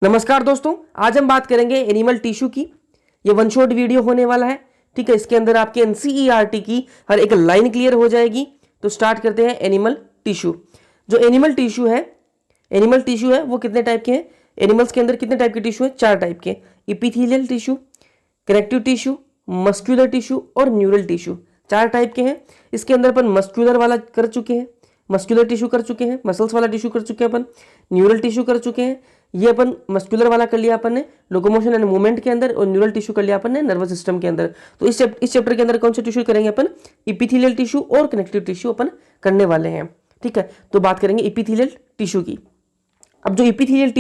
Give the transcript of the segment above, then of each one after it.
नमस्कार दोस्तों, आज हम बात करेंगे एनिमल टिश्यू की। ये वन शॉट वीडियो होने वाला है। ठीक है, इसके अंदर आपके एनसीईआरटी की हर एक लाइन क्लियर हो जाएगी। तो स्टार्ट करते हैं। एनिमल टिश्यू, जो एनिमल टिश्यू है वो कितने टाइप के हैं? एनिमल्स के अंदर कितने टाइप के टिश्यू है? 4 टाइप के। Epithelial tissue, connective tissue, muscular tissue और न्यूरल टिश्यू। 4 टाइप के हैं। इसके अंदर अपन मस्क्यूलर वाला कर चुके हैं, मस्क्यूलर टिश्यू कर चुके हैं, मसल्स वाला टिश्यू कर चुके हैं, अपन न्यूरल टिश्यू कर चुके हैं। ये अपन मस्कुलर वाला कर लिया अपन ने लोकोमोशन एंड मूवमेंट के अंदर, और न्यूरल टिश्यू कर लिया अपन ने नर्वस सिस्टम के अंदर। तो इस चैप्टर के अंदर कौन से टिश्यू करेंगे अपन? इपिथेलियल टिश्यू और कनेक्टिव टिश्यू अपन करने वाले हैं। ठीक है, तो बात करेंगे इपिथेलियल टिश्यू की। अब जो इपिथेलियल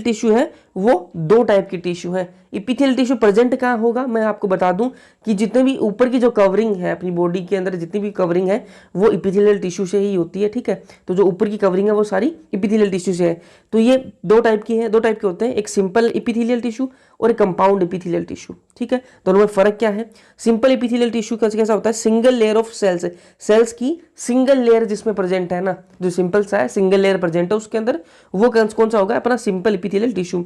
टिश्यू है वो 2 टाइप की टिश्यू है। इपिथेलियल टिश्यू प्रेजेंट कहाँ होगा? मैं आपको बता दूं कि जितने भी ऊपर की जो कवरिंग है अपनी बॉडी के अंदर, जितनी भी कवरिंग है वो इपिथेलियल टिश्यू से ही होती है। ठीक है, तो जो ऊपर की कवरिंग है वो सारी इपिथेलियल टिश्यू से है। तो ये 2 टाइप की है, 2 टाइप के होते हैं, एक सिंपल इपिथेलियल टिश्यू और एक कंपाउंड इपिथेलियल टिश्यू। ठीक है, दोनों में फर्क क्या है? सिंपल इपिथेलियल टिश्यू कैसा होता है? सिंगल लेयर ऑफ सेल्स की सिंगल लेयर जिसमें प्रेजेंट है ना, जो सिंपल सा है सिंगल लेयर प्रेजेंट है उसके अंदर, वो कौन सा होगा? अपना सिंपल इपिथेलियल टिश्यू।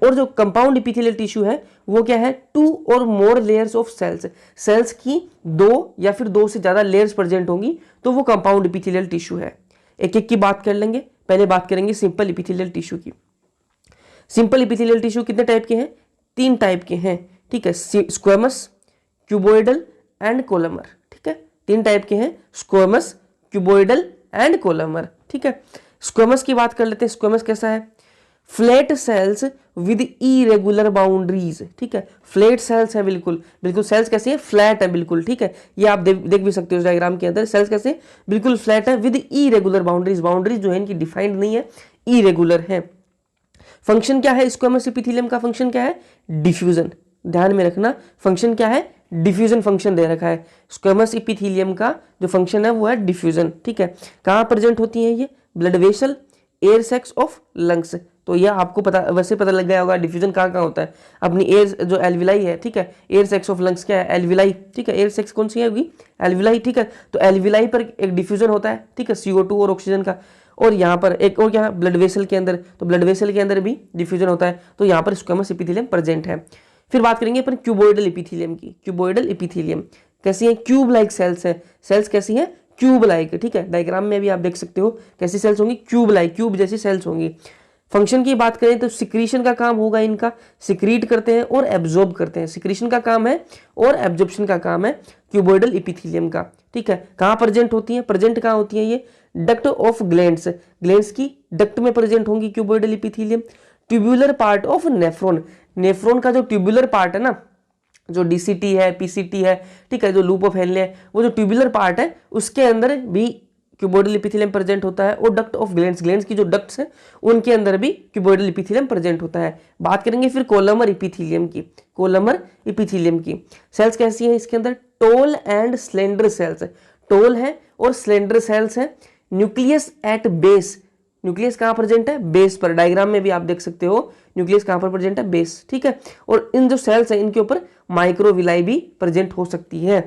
और जो कंपाउंड इपिथेलियल टिश्यू है वो क्या है? 2 और मोर लेयर्स ऑफ सेल्स की 2 या फिर 2 से ज्यादा लेयर्स प्रेजेंट होंगी, तो वो कंपाउंड इपिथेलियल टिश्यू है। एक एक की बात कर लेंगे। पहले बात करेंगे सिंपल इपिथेलियल टिश्यू की। सिंपल इपिथेलियल टिश्यू कितने टाइप के हैं? 3 टाइप के हैं। ठीक है, स्क्वेमस, क्यूबोइडल एंड कोलमर। ठीक है, 3 टाइप के हैं, स्क्वेमस, क्यूबोइडल एंड कोलमर। ठीक है, स्क्वेमस की बात कर लेते हैं। स्क्वेमस कैसा है? Flat sales with irregular boundaries. ठीक है, फ्लैट सेल्स है, बिल्कुल सेल्स कैसे है? फ्लैट है बिल्कुल। ठीक है, ये आप देख भी सकते हो इस डायग्राम के अंदर। सेल्स कैसे? बिल्कुल फ्लैट है विद इरेगुलर बाउंड्रीज जो है इनकी डिफाइंड नहीं है, इरेगुलर है। फंक्शन क्या है स्क्वेमस एपिथेलियम का? फंक्शन क्या है? डिफ्यूजन। ध्यान में रखना, फंक्शन क्या है? डिफ्यूजन फंक्शन दे रखा है। स्क्वेमस एपिथेलियम का जो फंक्शन है वो है डिफ्यूजन। ठीक है, कहाँ प्रेजेंट होती है ये? Blood vessel, air sacs of lungs. तो ये आपको वैसे पता लग गया होगा डिफ्यूजन कहाँ होता है। अपनी एयर जो एल्विलाई है, ठीक है, एयर सैक्स ऑफ लंग्स क्या है? एल्विलाई। ठीक है, एयर सैक्स कौन सी है? होगी एल्विलाई। ठीक है, तो एल्विलाई पर एक डिफ्यूजन होता है। ठीक है, CO2 और ऑक्सीजन का। और यहाँ पर एक और क्या है? ब्लड वेसल के अंदर, तो ब्लड वेसल के अंदर भी डिफ्यूजन होता है। तो यहाँ पर स्क्वेमस एपिथेलियम प्रेजेंट है। फिर बात करेंगे अपन क्यूबोइडल एपिथेलियम की। क्यूबोइडल एपिथेलियम कैसी है? क्यूब लाइक सेल्स है। सेल्स कैसी है? Cube like. ठीक है, डायग्राम में भी आप देख सकते हो कैसी सेल्स होंगी? क्यूब लाइक, क्यूब जैसी सेल्स होंगी। फंक्शन की बात करें तो सिक्रीशन का काम होगा इनका, सिक्रीट करते हैं और एब्जॉर्ब करते हैं। सिक्रीशन का काम है और एब्जॉर्प्शन का काम है क्यूबोइडल एपिथेलियम का। ठीक है, कहाँ प्रेजेंट होती है? प्रेजेंट कहाँ होती है ये? डक्ट ऑफ ग्लैंड्स की डक्ट में प्रेजेंट होंगी cuboidal epithelium. Tubular part of nephron का जो ट्यूबुलर पार्ट है ना, जो DCT है, PCT है, ठीक है, जो लूप ऑफ हेनले है, वो जो ट्यूबुलर पार्ट है उसके अंदर भी क्यूबोइडल एपिथेलियम प्रेजेंट होता है। और डक्ट ऑफ ग्लैंड्स की जो डक्ट्स हैं उनके अंदर भी क्यूबोइडल एपिथेलियम प्रेजेंट होता है। बात करेंगे फिर कोलमर एपिथेलियम की। सेल्स कैसी है इसके अंदर? Tall and slender cells. Tall है और स्लेंडर सेल्स है। Nucleus at base. न्यूक्लियस कहाँ प्रेजेंट है? बेस पर। डायग्राम में भी आप देख सकते हो न्यूक्लियस कहाँ पर प्रेजेंट है? बेस। ठीक है, और इन जो सेल्स है इनके ऊपर माइक्रोविलाई भी प्रेजेंट हो सकती है।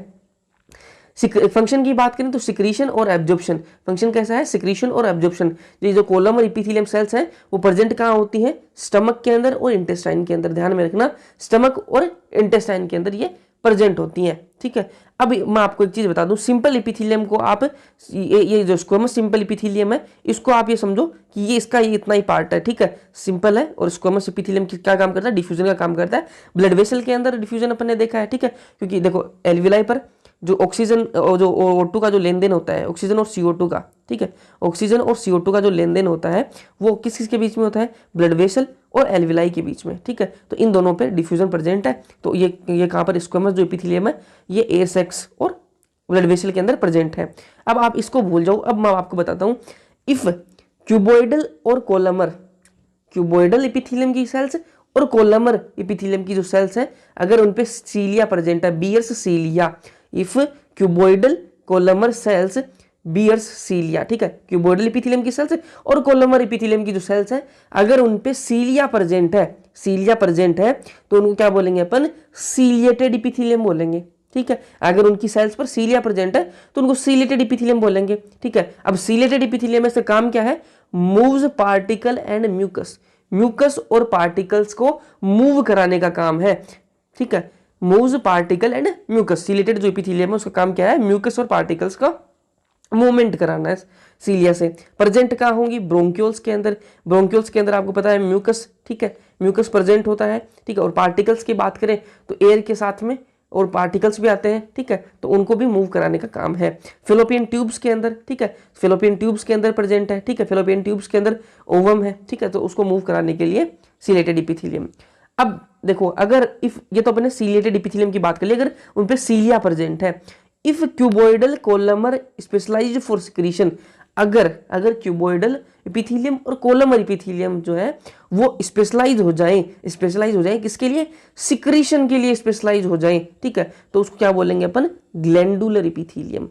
फंक्शन की बात करें तो सिक्रीशन और एब्जॉर्प्शन। फंक्शन कैसा है? सिक्रीशन और एब्जॉर्प्शन। ये जो कोलम और एपिथेलियम सेल्स हैं वो प्रेजेंट कहाँ होती हैं? स्टमक के अंदर और इंटेस्टाइन के अंदर। ध्यान में रखना, स्टमक और इंटेस्टाइन के अंदर ये प्रेजेंट होती हैं। ठीक है, अब मैं आपको एक चीज बता दूं, सिंपल एपिथेलियम को आप ये जो स्क्वेमस सिंपल एपिथेलियम है इसको आप ये समझो कि ये इसका ये इतना ही पार्ट है। ठीक है, सिंपल है और स्क्वेमस एपिथेलियम क्या काम करता है? डिफ्यूजन का काम करता है। ब्लड वेसल के अंदर डिफ्यूजन अपन ने देखा है। ठीक है, क्योंकि देखो एल्विलाई पर जो ऑक्सीजन जो O2 का जो लेन देन होता है, ऑक्सीजन और CO2 का, ठीक है, ऑक्सीजन और CO2 का जो लेन देन होता है वो किस के बीच में होता है? ब्लड वेसल और एल्विलाई के बीच में। ठीक है, तो इन दोनों पे डिफ्यूजन प्रेजेंट है। तो ये कहाँ पर? स्क्वेमस जो एपिथेलियम है ये एयर सैक्स और ब्लड वेसल के अंदर प्रेजेंट है। अब आप इसको भूल जाओ, अब मैं आपको बताता हूँ। इफ क्यूबोइडल और कोलमर, क्यूबोइडल एपिथेलियम की सेल्स और कोलमर एपिथेलियम की जो सेल्स हैं, अगर उन पे सीलिया प्रेजेंट है, bears cilia, if cuboidal columnar cells bears cilia. ठीक है, क्यूबोइडल एपिथेलियम की सेल्स और कोलमर एपिथेलियम की जो सेल्स है अगर उन पे सीलिया प्रेजेंट है तो उनको क्या बोलेंगे अपन? सीलिएटेड एपिथेलियम बोलेंगे। ठीक है, अगर उनकी सेल्स पर सीलिया प्रेजेंट है तो उनको सीलिएटेड एपिथेलियम बोलेंगे। ठीक है, अब सीलिएटेड एपिथेलियम में से काम क्या है? Moves particle and mucus. Mucus और पार्टिकल्स को मूव कराने का काम है, ठीक है। Moves particle and mucus, ciliated जो एपिथेलियम है उसका काम क्या है, म्यूकस और पार्टिकल्स का मूवमेंट कराना है सीलिया से। प्रेजेंट कहाँ होंगी, ब्रोंक्यूल्स के अंदर। ब्रोंक्यूल्स के अंदर आपको पता है म्यूकस, ठीक है, म्यूकस प्रेजेंट होता है, ठीक है। और पार्टिकल्स की बात करें तो एयर के साथ में और पार्टिकल्स भी आते हैं, ठीक है, तो उनको भी मूव कराने का काम है। फेलोपियन ट्यूब्स के अंदर, ठीक है, फेलोपियन ट्यूब्स के अंदर प्रेजेंट है, ठीक है। फेलोपियन ट्यूब्स के अंदर ओवम है, ठीक है, तो उसको मूव कराने के लिए सीलिएटेड एपिथेलियम। अब देखो, अगर इफ ये तो अपने सीलिएटेड एपिथेलियम की बात कर ली, अगर उन पे सीलिया प्रेजेंट है, if cuboidal columnar specialized for secretion, अगर क्यूबोइडल एपिथेलियम और कोलमर एपिथेलियम जो है वो स्पेशलाइज हो जाए किसके लिए, सिक्रीशन के लिए स्पेशलाइज हो जाए, ठीक है, तो उसको क्या बोलेंगे अपन, ग्लैंडुलर एपिथेलियम।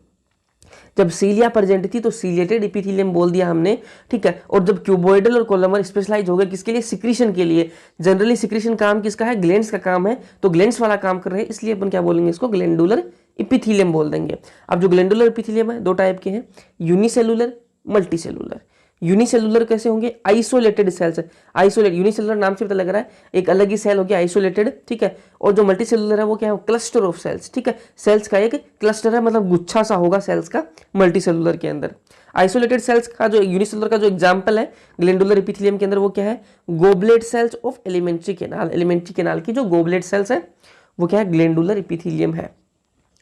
जब सीलिया प्रेजेंट थी तो सीलिएटेड एपिथेलियम बोल दिया हमने, ठीक है। और जब क्यूबोइडल और कोलमर स्पेशलाइज हो गए किसके लिए, सिक्रीशन के लिए। जनरली सिक्रीशन काम किसका है, ग्लैंड्स का काम है, तो ग्लैंड्स वाला काम कर रहे हैं, इसलिए अपन क्या बोलेंगे, इसको ग्लैंडुलर एपिथेलियम बोल देंगे। अब जो ग्लैंडुलर एपिथेलियम है दो टाइप के हैं, यूनिसेलुलर, मल्टीसेलुलर। यूनिसेलुलर कैसे होंगे, आइसोलेटेड सेल्स। आइसोलेट, यूनिसेलुलर नाम से पता लग रहा है एक अलग ही सेल हो गया, आइसोलेटेड, ठीक है। और जो मल्टीसेलुलर है वो क्या है, क्लस्टर ऑफ सेल्स, ठीक है, सेल्स का एक क्लस्टर है, मतलब गुच्छा सा होगा सेल्स का मल्टीसेलुलर के अंदर। आइसोलेटेड सेल्स का जो यूनिसेलुलर का जो एग्जांपल है ग्लैंडुलर एपिथेलियम के अंदर वो क्या है, goblet cells of alimentary canal. Alimentary canal की जो गोबलेट सेल्स है वो क्या है, ग्लैंडुलर एपिथेलियम है।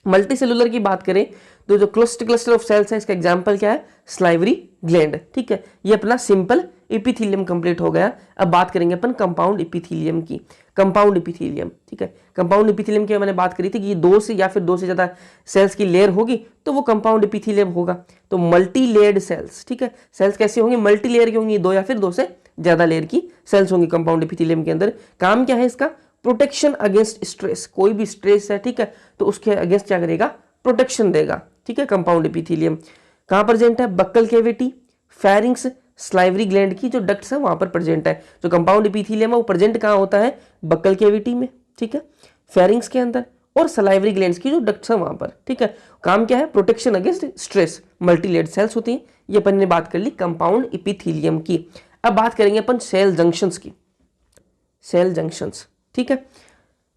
मल्टीसेलुलर की बात करें तो जो क्लस्टर ऑफ सेल्स है इसका एग्जांपल क्या है, स्लाइवरी ग्लैंड, ठीक है। ये अपना सिंपल एपिथेलियम कंप्लीट हो गया। अब बात करेंगे अपन कंपाउंड एपिथेलियम की। कंपाउंड एपिथेलियम, ठीक है, कंपाउंड एपिथेलियम की मैंने बात करी थी कि ये दो से या फिर दो से ज्यादा सेल्स की लेयर होगी तो वो कंपाउंड एपिथेलियम होगा। तो मल्टी लेयर्ड सेल्स, ठीक है, सेल्स कैसे होंगे, मल्टी लेयर की होंगी, दो या फिर दो से ज्यादा लेयर की सेल्स होंगी कंपाउंड एपिथेलियम के अंदर। काम क्या है इसका, प्रोटेक्शन अगेंस्ट स्ट्रेस। कोई भी स्ट्रेस है, ठीक है, तो उसके अगेंस्ट क्या करेगा, प्रोटेक्शन देगा, ठीक है। कंपाउंड एपिथेलियम कहां प्रेजेंट है, buccal cavity, pharynx, salivary gland की जो डक्ट्स है वहां पर प्रेजेंट है। जो कंपाउंड एपिथेलियम है वो प्रेजेंट कहां होता है, बक्कल कैविटी में, ठीक है, फेरिंग्स के अंदर, और सलाइवरी ग्लैंड्स की जो डक्ट्स है वहां पर, ठीक है। काम क्या है, protection against stress, multilayered cells होती हैं। ये अपन ने बात कर ली कंपाउंड एपिथेलियम की। अब बात करेंगे अपन सेल जंक्शंस की। सेल जंक्शंस, ठीक है,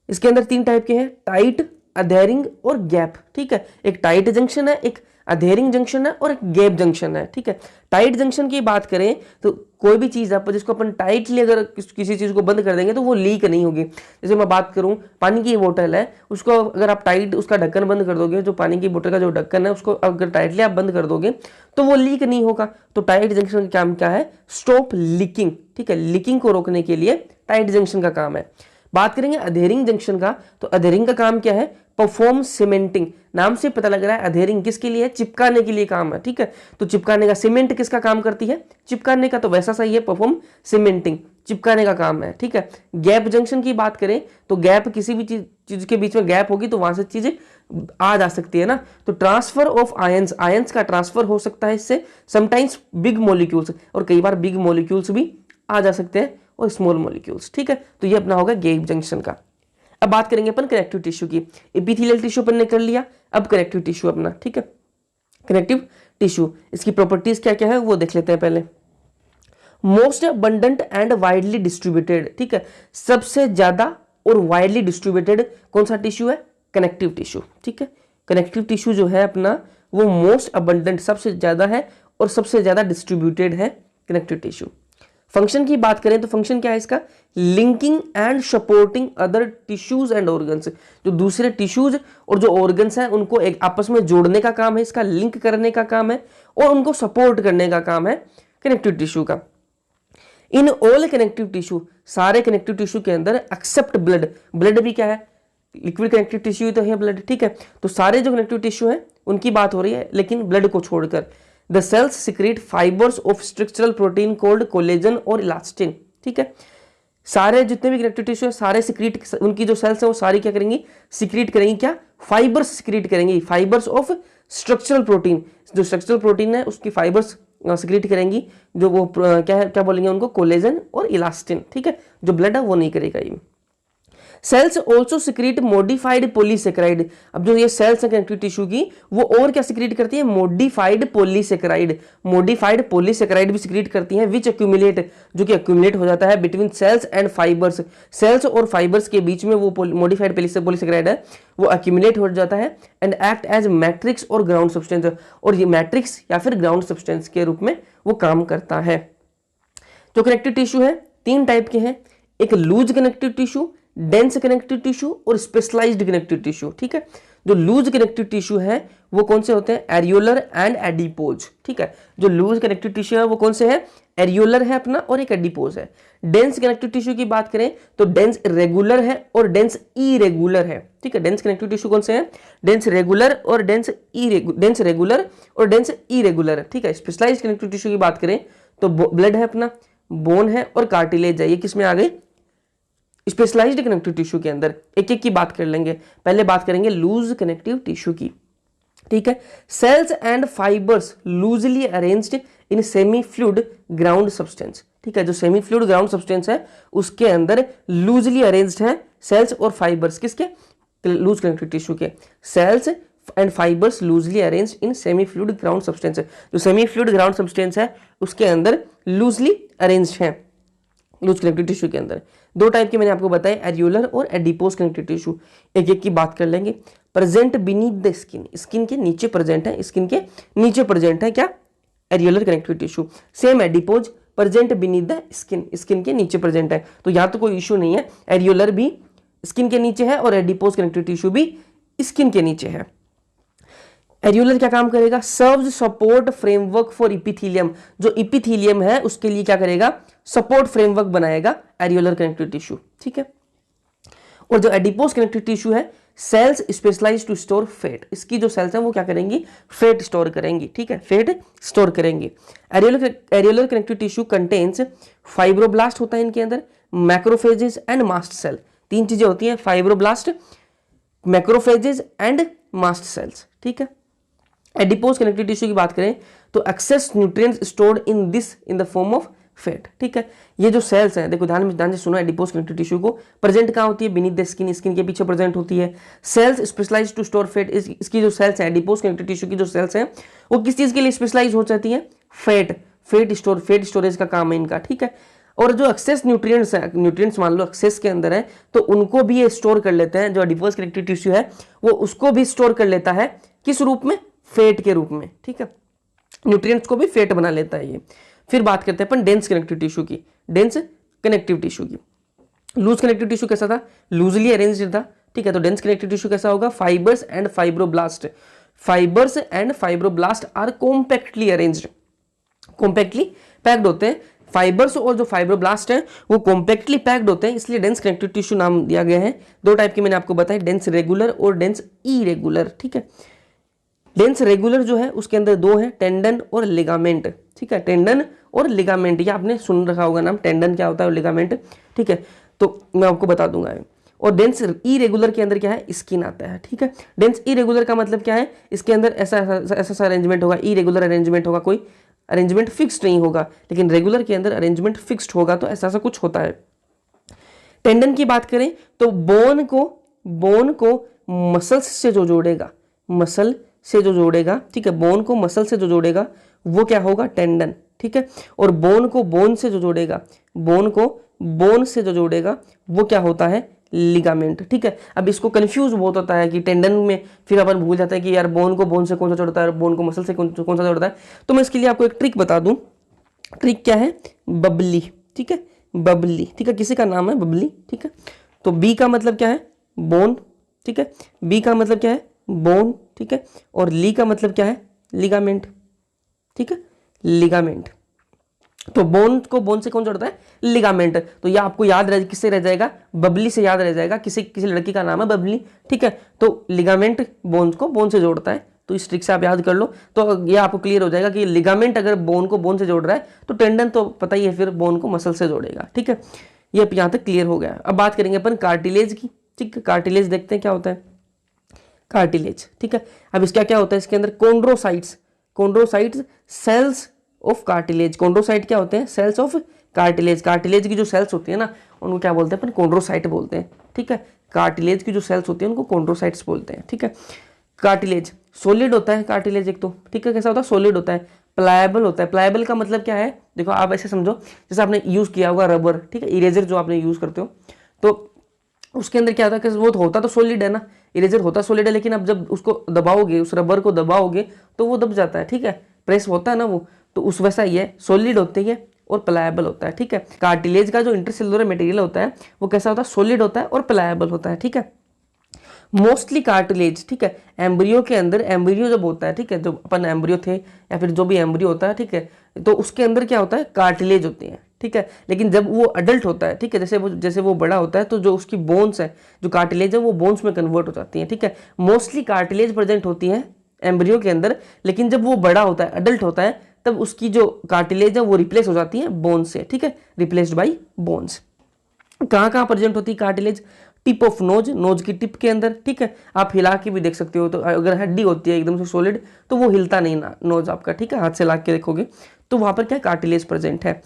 इसके अंदर तीन टाइप के हैं, टाइट, अधेरिंग और गैप, ठीक है। एक टाइट जंक्शन है, एक अधेरिंग जंक्शन है और एक गैप जंक्शन है, ठीक है। टाइट जंक्शन की बात करें तो कोई भी चीज आप जिसको अपन टाइटली अगर किसी चीज को बंद कर देंगे तो वो लीक नहीं होगी। जैसे मैं बात करूं पानी की बोतल है, उसको अगर आप टाइट उसका ढक्कन बंद कर दोगे, जो पानी की बोतल का जो ढक्कन है उसको अगर टाइटली आप बंद कर दोगे तो वो लीक नहीं होगा। तो टाइट जंक्शन का काम क्या है, स्टॉप लीकिंग, ठीक है, लीकिंग को रोकने के लिए टाइट जंक्शन का काम है। बात करेंगे अधेरिंग जंक्शन का, तो अधेरिंग का काम क्या है, परफॉर्म सीमेंटिंग। नाम से पता लग रहा है अधेरिंग किसके लिए है, चिपकाने के लिए काम है, ठीक है। तो चिपकाने का, सीमेंट किसका काम करती है, चिपकाने का, तो वैसा सही है, परफॉर्म सीमेंटिंग, चिपकाने का काम है, ठीक है। गैप जंक्शन की बात करें तो गैप किसी भी चीज के बीच में गैप होगी तो वहां से चीजें आ जा सकती है ना। तो ट्रांसफर ऑफ आयंस, आयंस का ट्रांसफर हो सकता है इससे, समटाइम्स बिग मॉलिक्यूल्स, और कई बार बिग मॉलिक्यूल्स भी आ जा सकते हैं और स्मॉल मॉलिक्यूल्स, ठीक है। तो ये अपना होगा गैप जंक्शन का। अब बात करेंगे अपन कनेक्टिव टिश्यू की। एपिथेलियल टिश्यू अपन ने कर लिया, अब कनेक्टिव टिश्यू अपना, ठीक है। कनेक्टिव टिश्यू, इसकी प्रॉपर्टीज क्या क्या है वो देख लेते हैं पहले। Most abundant and widely distributed, ठीक है, सबसे ज्यादा और वाइडली डिस्ट्रीब्यूटेड कौन सा टिश्यू है, कनेक्टिव टिश्यू, ठीक है। कनेक्टिव टिश्यू जो है अपना वो मोस्ट अबंडेंट, सबसे ज्यादा है और सबसे ज्यादा डिस्ट्रीब्यूटेड है कनेक्टिव टिश्यू। फंक्शन की बात करें तो फंक्शन क्या है इसका, linking and supporting other tissues and organs. जो दूसरे टिश्यूज और जो ऑर्गन्स हैं उनको एक आपस में जोड़ने का काम है इसका, लिंक करने का काम है और उनको सपोर्ट करने का काम है कनेक्टिव टिश्यू का। इन ऑल कनेक्टिव टिश्यू, सारे कनेक्टिव टिश्यू के अंदर एक्सेप्ट ब्लड, ब्लड भी क्या है, लिक्विड कनेक्टिव टिश्यू तो है ब्लड, ठीक है। तो सारे जो कनेक्टिव टिश्यू है उनकी बात हो रही है, लेकिन ब्लड को छोड़कर। The cells secrete fibers of structural protein called collagen और elastin, ठीक है। सारे जितने भी कनेक्टिव टिश्यू है सारे सिक्रीट, उनकी जो सेल्स है वो सारी क्या करेंगी, सिक्रीट करेंगी, क्या, फाइबर्स सिक्रीट करेंगी, फाइबर्स ऑफ स्ट्रक्चरल प्रोटीन। जो स्ट्रक्चरल प्रोटीन है उसकी फाइबर्स सिक्रीट करेंगी, जो वो क्या है, क्या बोलेंगे उनको, कोलेजन और इलास्टिन, ठीक है, जो ब्लड है वो नहीं करेगा ये। Cells also secrete modified polysaccharide. अब जो ये सेल्स है कनेक्टिव टिश्यू की, वो और क्या सिक्रीट करती है? Modified polysaccharide. मॉडिफाइड पॉलीसेकेराइड भी सिक्रीट करती हैं, विच एक्यूमुलेट, जो कि एक्यूमुलेट हो जाता है between cells and fibres. Cells और फाइबर्स के बीच में वो मॉडिफाइड पॉलीसेकेराइड है, वो एक्यूमुलेट हो जाता है एंड एक्ट एज मैट्रिक्स और ग्राउंड सब्सटेंस, और ये मैट्रिक्स या फिर ग्राउंड सब्सटेंस के रूप में वो काम करता है। जो कनेक्टिव टिश्यू है 3 टाइप के हैं, एक loose connective tissue, dense connective tissue और स्पेशलाइज्ड कनेक्टिव टिश्यू। ठीक है, जो लूज कनेक्टिव टिश्यू है वो कौन से होते हैं? Areolar and adipose. ठीक है, जो लूज कनेक्टिव टिश्यू है वो कौन से है? एरियोलर है अपना और एक एडिपोज है। डेंस कनेक्टिव टिश्यू की बात करें तो डेंस रेगुलर है और डेंस इरेगुलर है। ठीक है, डेंस कनेक्टिव टिश्यू कौन से हैं? डेंस रेगुलर और डेंस रेगुलर और डेंस इरेगुलर। ठीक है, स्पेशलाइज्ड कनेक्टिव टिश्यू की बात करें तो ब्लड है अपना, बोन है और कार्टिलेज है। ये किसमें आ गए? स्पेशलाइज्ड कनेक्टिव टिश्यू के अंदर। एक एक की बात कर लेंगे। पहले बात करेंगे लूज कनेक्टिव टिश्यू की। ठीक है, cells and fibres loosely arranged in semi fluid ground substance. ठीक है, जो सेमी फ्लूइड ग्राउंड सब्सटेंस है उसके अंदर लूजली अरेंज्ड है सेल्स और फाइबर्स। किसके? लूज कनेक्टिव टिश्यू के। Cells and fibres loosely arranged in semi fluid ground substance. जो सेमी फ्लूइड ग्राउंड सब्सटेंस है उसके अंदर लूजली अरेंज्ड है लूज कनेक्टिव टिश्यू के अंदर। 2 टाइप के मैंने आपको बताए, एरियोलर और एडिपोज कनेक्टिव टिश्यू। एक एक की बात कर लेंगे। Present beneath the skin, skin के नीचे प्रेजेंट है, स्किन के नीचे प्रेजेंट है क्या? Areolar connective tissue. Same adipose present beneath the skin, skin के नीचे प्रेजेंट है। तो यहाँ तो कोई इश्यू नहीं है, एरियोलर भी स्किन के नीचे है और एडिपोज कनेक्टिव टिश्यू भी स्किन के नीचे है। एरियोलर क्या काम करेगा? Serves support framework for epithelium. जो इपिथीलियम है उसके लिए क्या करेगा? सपोर्ट फ्रेमवर्क बनाएगा एरियोलर कनेक्टिव टिश्यू। ठीक है, और जो एडिपोज कनेक्टिव टिश्यू है, cells specialise to store fat. इसकी जो सेल्स हैं वो क्या करेंगी? फैट स्टोर करेंगी। ठीक है, फैट स्टोर करेंगी। Areolar connective tissue contains fibroblast होता है इनके अंदर, मैक्रोफेजेस एंड मास्ट सेल। 3 चीजें होती हैं, fibroblast, macrophages and mast cells. ठीक है, एडिपोज कनेक्टिव टिश्यू की बात करें तो excess nutrients stored in this in the form of fat. ठीक है, ये जो सेल्स हैं, देखो ध्यान से सुनो, एडिपोज कनेक्टिव टिश्यू को प्रेजेंट कहाँ होती है? बीनीथ द स्किन, स्किन के पीछे प्रेजेंट होती है। Cells specialise to store fat, इसकी जो सेल्स हैं, एडिपोज कनेक्टिव टिश्यू की जो सेल्स हैं वो किस चीज के लिए स्पेशलाइज हो जाती है? फैट स्टोरेज का काम है इनका। ठीक है, और जो एक्सेस न्यूट्रिएंट्स है, न्यूट्रिएंट्स मान लो एक्सेस के अंदर है तो उनको भी ये स्टोर कर लेते हैं। जो एडिपोज कनेक्टिव टिश्यू है वो उसको भी स्टोर कर लेता है, किस रूप में? फैट के रूप में। ठीक है, न्यूट्रिएंट्स को भी फैट बना लेता है ये। फिर बात करते हैं अपन डेंस कनेक्टिव टिश्यू की। डेंस कनेक्टिव टिश्यू की, लूज कनेक्टिव टिश्यू कैसा था? लूजली अरेंज्ड था। ठीक है, तो डेंस कनेक्टिव टिश्यू कैसा होगा? Fibres and fibroblast, fibres and fibroblast are compactly arranged, compactly packed होते हैं। फाइबर्स और जो फाइब्रोब्लास्ट हैं वो कॉम्पैक्टली पैक्ड होते हैं, इसलिए डेंस कनेक्टिव टिश्यू नाम दिया गया है। 2 टाइप के मैंने आपको बताया, डेंस रेगुलर और डेंस इरेगुलर। ठीक है, डेंस रेगुलर जो है उसके अंदर 2 है, टेंडन और लिगामेंट। ठीक है, टेंडन और लिगामेंट, ये आपने सुन रखा होगा नाम, टेंडन क्या होता है और लिगामेंट। ठीक है, तो मैं आपको बता दूंगा। और डेंस इरेगुलर के अंदर क्या है? स्किन आता है। ठीक है, डेंस इरेगुलर का मतलब क्या है? इसके अंदर ऐसा अरेंजमेंट होगा, इरेगुलर अरेंजमेंट होगा, कोई अरेंजमेंट फिक्स्ड नहीं होगा। लेकिन रेगुलर के अंदर अरेंजमेंट फिक्स्ड होगा, तो ऐसा कुछ होता है। टेंडन की बात करें तो बोन को मसल्स से जो जोड़ेगा, मसल से जो जोड़ेगा, ठीक है, बोन को मसल से जो जोड़ेगा वो क्या होगा? टेंडन। ठीक है, और बोन को बोन से जो जोड़ेगा, बोन को बोन से जो जोड़ेगा वो क्या होता है? लिगामेंट। ठीक है, अब इसको कंफ्यूज बहुत होता है कि टेंडन में फिर अपन भूल जाते हैं कि यार बोन को बोन से कौन सा जोड़ता है, बोन को मसल से कौन सा जोड़ता है। तो मैं इसके लिए आपको एक ट्रिक बता दूं। ट्रिक क्या है? बबली। ठीक है, बबली। ठीक है, किसी का नाम है बबली। ठीक है, तो बी का मतलब क्या है? बोन। ठीक है, बी का मतलब क्या है? बोन। ठीक है, और ली का मतलब क्या है? लिगामेंट। ठीक है, लिगामेंट। तो बोन को बोन से कौन जोड़ता है? लिगामेंट। तो ये आपको याद रह, किससे रह जाएगा? बबली से याद रह जाएगा। किसी लड़की का नाम है बबली। ठीक है, तो लिगामेंट बोन को बोन से जोड़ता है, तो इस ट्रिक से आप याद कर लो। तो ये आपको क्लियर हो जाएगा कि लिगामेंट अगर बोन को बोन से जोड़ रहा है तो टेंडन तो पता ही है फिर बोन को मसल से जोड़ेगा। ठीक है, ये यहाँ तक क्लियर हो गया। अब बात करेंगे अपन कार्टिलेज की। ठीक है, कार्टिलेज देखते हैं क्या होता है। कार्टिलेज, ठीक है, अब इसका क्या होता है? इसके अंदर कोंड्रोसाइट्स सेल्स ऑफ कार्टिलेज। कोंड्रोसाइट क्या होते हैं? सेल्स ऑफ कार्टिलेज, कार्टिलेज की जो सेल्स होती है ना उनको क्या बोलते हैं अपन, कॉन्ड्रोसाइट बोलते हैं, ठीक है। कार्टिलेज की जो सेल्स होती है उनको कॉन्ड्रोसाइट्स बोलते हैं, ठीक है। कार्टिलेज सॉलिड होता है, कार्टिलेज एक तो, ठीक है, कैसा होता है, सॉलिड होता है। प्लायबल होता है, प्लायबल का मतलब क्या है, देखो आप ऐसे समझो जैसे आपने यूज किया होगा रबर, ठीक है, इरेजर जो आपने यूज करते हो, तो उसके अंदर क्या होता है कि वो होता तो सॉलिड है ना, इरेजर होता सॉलिड है, लेकिन अब जब उसको दबाओगे, उस रबर को दबाओगे तो वो दब जाता है, ठीक है, प्रेस होता है ना वो, तो उस वैसा ही है, सॉलिड होते हैं और प्लायबल होता है, ठीक है। कार्टिलेज का जो इंटरसेलुलर मटेरियल होता है वो कैसा होता है, सॉलिड होता है और प्लायबल होता है, ठीक है। मोस्टली कार्टिलेज, ठीक है, एम्ब्रियो के अंदर, एम्ब्रियो जब होता है, ठीक है, जो अपन एम्ब्रियो थे या फिर जो भी एम्ब्रियो होता है, ठीक है, तो उसके अंदर क्या होता है, कार्टिलेज होती है, ठीक है। लेकिन जब वो अडल्ट होता है, ठीक है, जैसे वो बड़ा होता है तो जो उसकी बोन्स है, जो कार्टिलेज है वो बोन्स में कन्वर्ट हो जाती है, ठीक है। मोस्टली कार्टिलेज प्रेजेंट होती है एम्ब्रियो के अंदर, लेकिन जब वो बड़ा होता है, अडल्ट होता है, तब उसकी जो कार्टिलेज है वो रिप्लेस हो जाती है बोन्स से, ठीक है, रिप्लेस्ड बाई बोन्स। कहाँ कहाँ प्रेजेंट होती है cartilage, tip of nose, nose की टिप के अंदर, ठीक है, आप हिला के भी देख सकते हो, तो अगर हड्डी होती है एकदम से सॉलिड तो वो हिलता नहीं ना नोज आपका, ठीक है, हाथ से ला के देखोगे तो वहां पर क्या कार्टिलेज प्रेजेंट है,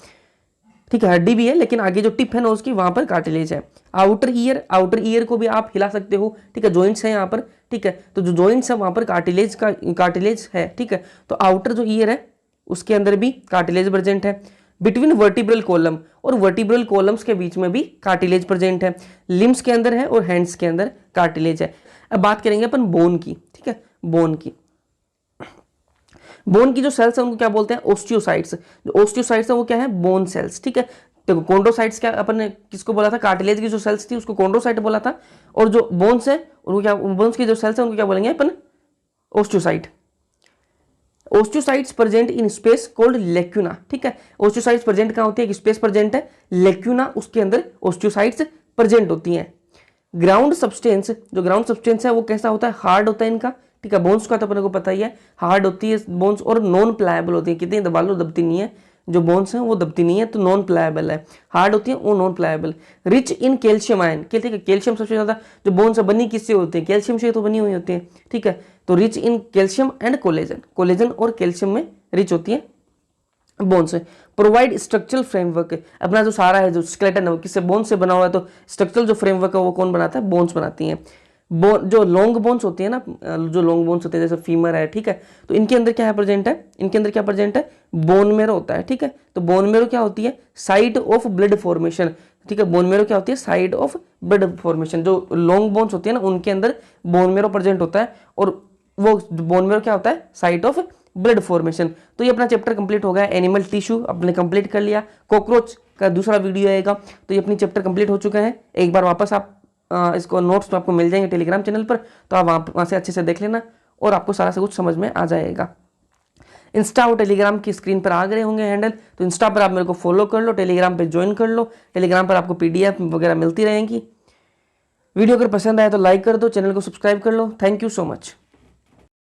ठीक है, हड्डी भी है लेकिन आगे जो टिप है नोज की वहां पर कार्टिलेज है। आउटर ईयर, आउटर ईयर को भी आप हिला सकते हो, ठीक है, जॉइंट्स है यहाँ पर, ठीक है, तो जो जॉइंट्स है वहां पर कार्टिलेज है, ठीक है, तो आउटर जो ईयर है उसके अंदर भी कार्टिलेज प्रेजेंट है। बिटवीन वर्टिब्रल कॉलम और वर्टिब्रल कॉलम्स के बीच में भी कार्टिलेज प्रेजेंट है। लिम्स के अंदर है और हैंड्स के अंदर कार्टिलेज है। अब बात करेंगे अपन बोन की, ठीक है, बोन की। बोन की जो सेल्स है उनको क्या बोलते हैं, ओस्टियोसाइट्स। जो ओस्टियोसाइट्स है वो क्या है, बोन सेल्स, ठीक है। देखो कॉन्ड्रोसाइट्स क्या अपन ने किसको बोला था, कार्टिलेज की जो सेल्स थी उसको कॉन्ड्रोसाइट बोला था, और जो बोन्स है उनको क्या, बोन्स की जो सेल्स है उनको क्या बोलेंगे अपन, osteocyte. Osteocytes present in space called lacuna, ठीक है, ओस्टियोसाइट्स प्रेजेंट कहां होती है, एक स्पेस प्रेजेंट है लेक्यूना, उसके अंदर ओस्टियोसाइट्स प्रेजेंट होती हैं। ग्राउंड सब्सटेंस, जो ग्राउंड सब्सटेंस है वो कैसा होता है, हार्ड होता है इनका, ठीक है, बोन्स का तो अपने को पता ही है, हार्ड होती है बोन्स और नॉन प्लायबल होती है, कितनी दबा लो दबती नहीं है, जो बोन्स हैं वो दबती नहीं है, तो नॉन प्लायबल है, हार्ड होती है वो non pliable. Rich in calcium ion, ठीक है, कैल्शियम सबसे ज्यादा, जो बोन्स बनी किससे होती है, कैल्शियम से तो बनी हुई होती है, ठीक है, तो rich in calcium and collagen, collagen और कैल्शियम में रिच होती है बोन्स। प्रोवाइड स्ट्रक्चरल फ्रेमवर्क, अपना जो सारा है जो स्केलेटन है वो किससे, बोन्स से बना हुआ है, तो स्ट्रक्चरल जो फ्रेमवर्क है वो कौन बनाता है, बोन्स बनाती हैं। जो लॉन्ग बोन्स होती है ना, जो लॉन्ग बोन्स होते हैं जैसे फीमर है, ठीक है, तो इनके अंदर क्या है प्रेजेंट है, इनके अंदर क्या प्रेजेंट है, बोन मेरो होता है, ठीक है, तो बोन मेरो क्या होती है, साइट ऑफ ब्लड फॉर्मेशन, ठीक है, बोन मेरो क्या होती है, साइड ऑफ ब्लड फॉर्मेशन। जो लॉन्ग बोन्स होती है ना उनके अंदर बोन मेरो प्रेजेंट होता है, और वो बोन मेरो क्या होता है, साइट ऑफ ब्लड फॉर्मेशन। तो ये अपना चैप्टर कंप्लीट हो गया, एनिमल टिश्यू अपने कंप्लीट कर लिया। कॉकरोच का दूसरा वीडियो आएगा, तो ये अपनी चैप्टर कंप्लीट हो चुका है। एक बार वापस आप इसको नोट्स तो आपको मिल जाएंगे टेलीग्राम चैनल पर, तो आप वहाँ से अच्छे से देख लेना और आपको सारा से कुछ समझ में आ जाएगा। इंस्टा और टेलीग्राम की स्क्रीन पर आ गए होंगे हैंडल, तो इंस्टा पर आप मेरे को फॉलो कर लो, टेलीग्राम पे ज्वाइन कर लो, टेलीग्राम पर आपको PDF वगैरह मिलती रहेंगी। वीडियो अगर पसंद आए तो लाइक कर दो, चैनल को सब्सक्राइब कर लो। Thank you so much.